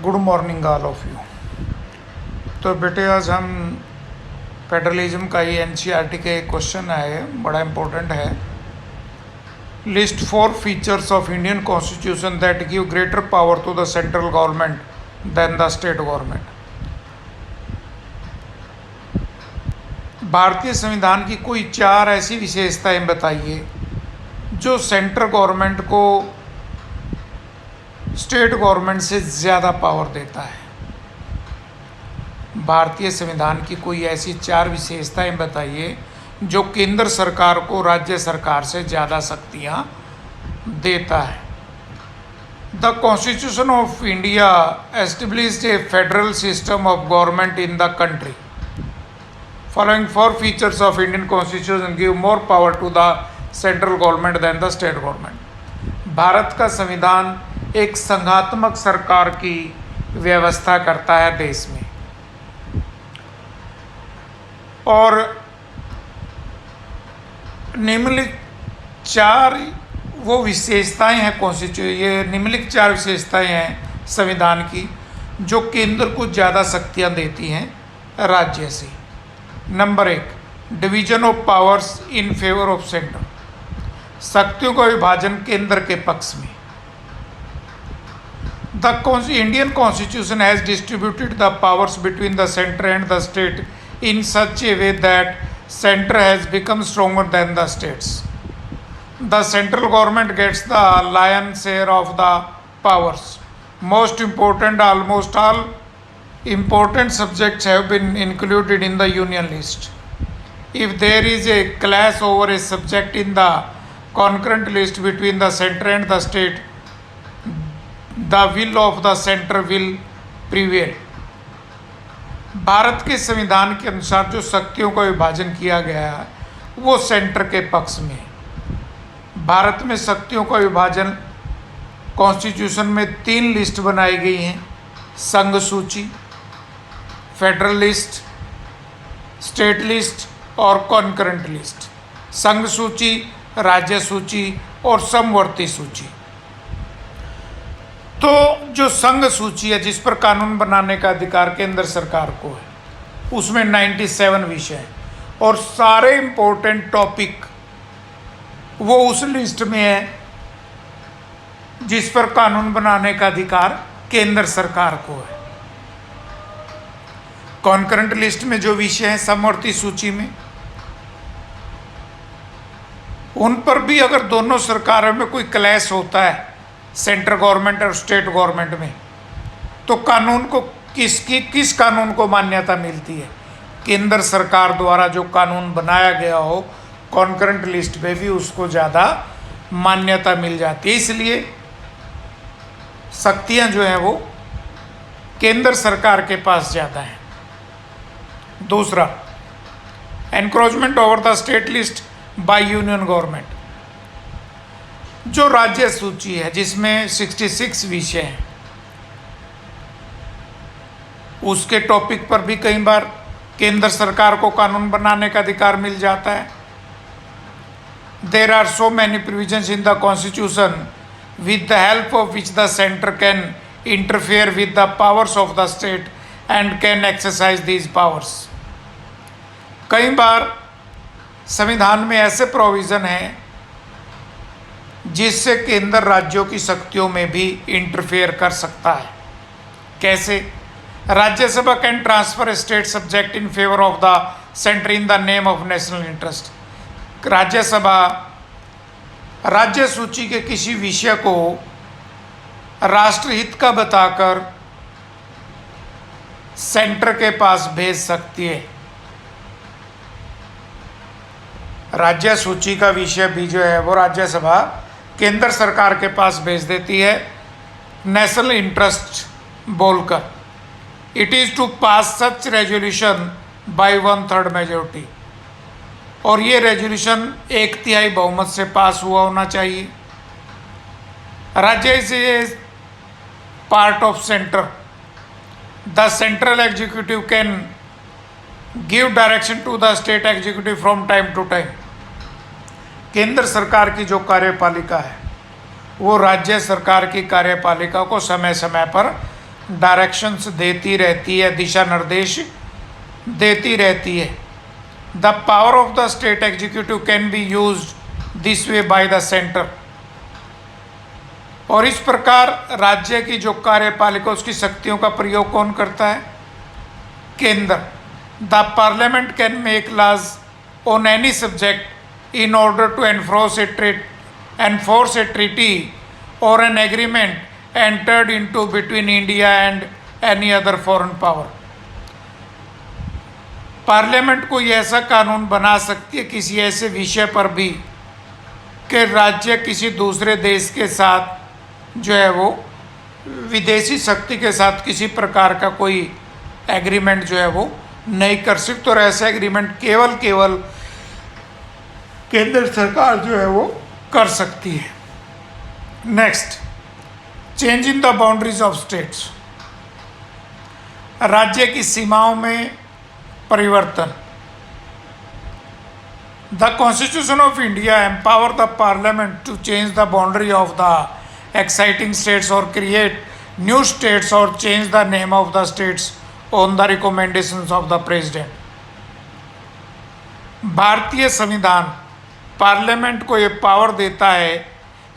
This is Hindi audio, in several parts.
Good morning all of you. तो बेटे आज हम फेडरलिज्म का ही एनसीईआरटी के क्वेश्चन आए, बड़ा इम्पोर्टेंट है। List 4 features of Indian constitution that give greater power to the central government than the state government. भारतीय संविधान की कोई 4 ऐसी विशेषताएं बताइए जो सेंट्रल गवर्नमेंट को स्टेट गवर्नमेंट से ज़्यादा पावर देता है। भारतीय संविधान की कोई ऐसी 4 विशेषताएं बताइए जो केंद्र सरकार को राज्य सरकार से ज़्यादा शक्तियां देता है। The constitution of India established a federal system of government in the country. Following 4 features of Indian constitution give more power to the central government than the state government. भारत का संविधान एक संघात्मक सरकार की व्यवस्था करता है देश में, और निम्नलिखित 4 वो विशेषताएं हैं ये निम्नलिखित 4 विशेषताएं हैं संविधान की जो केंद्र को ज़्यादा शक्तियां देती हैं राज्य से। Number 1, division of powers in favour of centre. शक्तियों का विभाजन केंद्र के पक्ष में। The Indian Constitution has distributed the powers between the center and the state in such a way that center has become stronger than the states. The central government gets the lion's share of the powers. Most important, almost all important subjects have been included in the union list. If there is a clash over a subject in the concurrent list between the center and the state, the will of the center will prevail. Bharat के संविधान के अनुसार जो शक्तियों का विभाजन किया गया है वो सेंटर के पक्ष में। भारत में शक्तियों का विभाजन कॉन्स्टिट्यूशन में 3 लिस्ट बनाई गई हैं: संघ सूची, फेडरल लिस्ट, स्टेट लिस्ट और कॉन्करेंट लिस्ट। संघ सूची, राज्य सूची और समवर्ती सूची। तो जो संघ सूची है जिस पर कानून बनाने का अधिकार केंद्र सरकार को है, उसमें 97 विषय हैं और सारे इंपॉर्टेंट टॉपिक वो उस लिस्ट में है जिस पर कानून बनाने का अधिकार केंद्र सरकार को है। कॉन्करेंट लिस्ट में जो विषय हैं समवर्ती सूची में, उन पर भी अगर दोनों सरकारों में कोई क्लैश होता है सेंट्रल गवर्नमेंट और स्टेट गवर्नमेंट में, तो कानून को किस कानून को मान्यता मिलती है? केंद्र सरकार द्वारा जो कानून बनाया गया हो कॉन्करेंट लिस्ट पे भी उसको ज़्यादा मान्यता मिल जाती है। इसलिए शक्तियां जो हैं वो केंद्र सरकार के पास ज़्यादा हैं। दूसरा, encroachment over the state list by union government. जो राज्य सूची है जिसमें 66 विषय हैं, उसके टॉपिक पर भी कई बार केंद्र सरकार को कानून बनाने का अधिकार मिल जाता है। There are so many provisions in the constitution with the help of which the centre can interfere with the powers of the state and can exercise these powers. कई बार संविधान में ऐसे प्रोविज़न हैं जिससे केंद्र राज्यों की शक्तियों में भी इंटरफेयर कर सकता है। कैसे? Rajya Sabha can transfer state subject in favour of the centre in the name of national interest. Rajya Sabha राज्य सूची के किसी विषय को राष्ट्रहित का बताकर सेंटर के पास भेज सकती है। राज्य सूची का विषय भी जो है वो राज्यसभा केंद्र सरकार के पास भेज देती है नेशनल इंटरेस्ट बोलकर। It is to pass such resolution by 1/3 majority. और ये रेजोल्यूशन 1/3 बहुमत से पास हुआ होना चाहिए। राज्य is part of centre. The central executive can give direction to the state executive from time to time. केंद्र सरकार की जो कार्यपालिका है वो राज्य सरकार की कार्यपालिका को समय समय पर डायरेक्शंस देती रहती है, दिशा निर्देश देती रहती है। The power of the state executive can be used this way by the centre. और इस प्रकार राज्य की जो कार्यपालिका उसकी शक्तियों का प्रयोग कौन करता है? केंद्र। The parliament can make laws on any subject in order to enforce a treaty or an agreement entered into between India and any other foreign power। Parliament कोई ऐसा कानून बना सकती है किसी ऐसे विषय पर भी कि राज्य किसी दूसरे देश के साथ जो है वो विदेशी शक्ति के साथ किसी प्रकार का कोई एग्रीमेंट जो है वो नहीं कर सकते। और ऐसा एग्रीमेंट केवल केंद्र सरकार जो है वो कर सकती है। Next, change in the boundaries of states. राज्य की सीमाओं में परिवर्तन। The constitution of India empower the parliament to change the boundary of the exciting states और क्रिएट न्यू स्टेट्स और change the name of the states on the recommendations of the president. भारतीय संविधान पार्लियामेंट को ये पावर देता है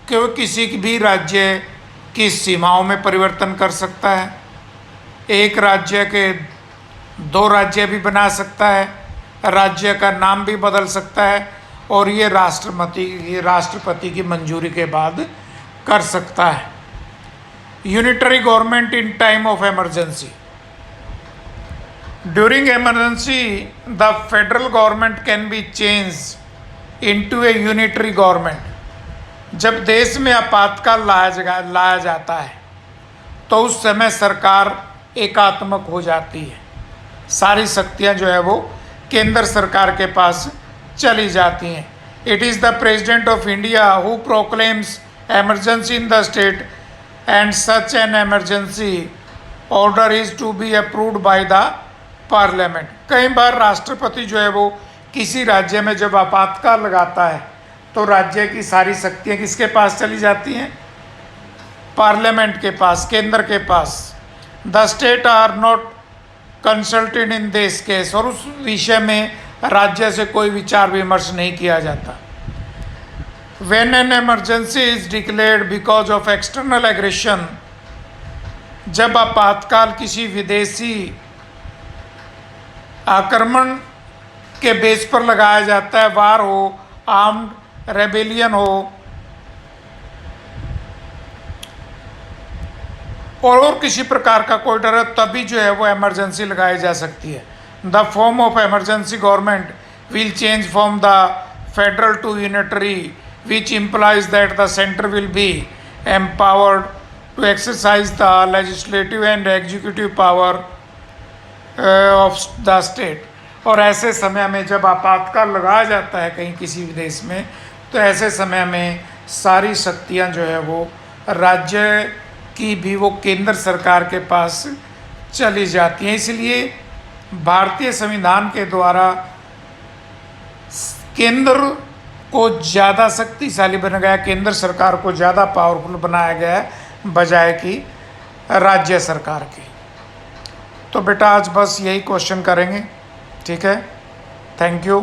कि वो किसी भी राज्य की सीमाओं में परिवर्तन कर सकता है, एक राज्य के 2 राज्य भी बना सकता है, राज्य का नाम भी बदल सकता है, और ये राष्ट्रपति की मंजूरी के बाद कर सकता है। Unitary government in time of emergency. During emergency the federal government can be change into A unitary government. जब देश में आपातकाल लाया जाता है तो उस समय सरकार एकात्मक हो जाती है, सारी शक्तियां जो है वो केंद्र सरकार के पास चली जाती हैं। It is the president of India who proclaims emergency in the state and such an emergency order is to be approved by the parliament। कई बार राष्ट्रपति जो है वो किसी राज्य में जब आपातकाल लगाता है तो राज्य की सारी शक्तियाँ किसके पास चली जाती हैं? पार्लियामेंट के पास, केंद्र के पास। The state are not consulted in this case, और उस विषय में राज्य से कोई विचार विमर्श नहीं किया जाता। When an emergency is declared because of external aggression, जब आपातकाल किसी विदेशी आक्रमण के बेस पर लगाया जाता है, वार हो, आर्म्ड रेबेलियन हो और किसी प्रकार का कोई डर है, तभी जो है वो इमरजेंसी लगाई जा सकती है। The form of emergency government will change from the federal to unitary, which implies that the center will be empowered to exercise the legislative and executive power of the state। और ऐसे समय में जब आपातकाल लगाया जाता है कहीं किसी विदेश में, तो ऐसे समय में सारी शक्तियां जो है वो राज्य की भी वो केंद्र सरकार के पास चली जाती हैं। इसलिए भारतीय संविधान के द्वारा केंद्र को ज़्यादा शक्तिशाली बनाया गया, केंद्र सरकार को ज़्यादा पावरफुल बनाया गया है बजाय कि राज्य सरकार की। तो बेटा आज बस यही क्वेश्चन करेंगे, ठीक है। Thank you.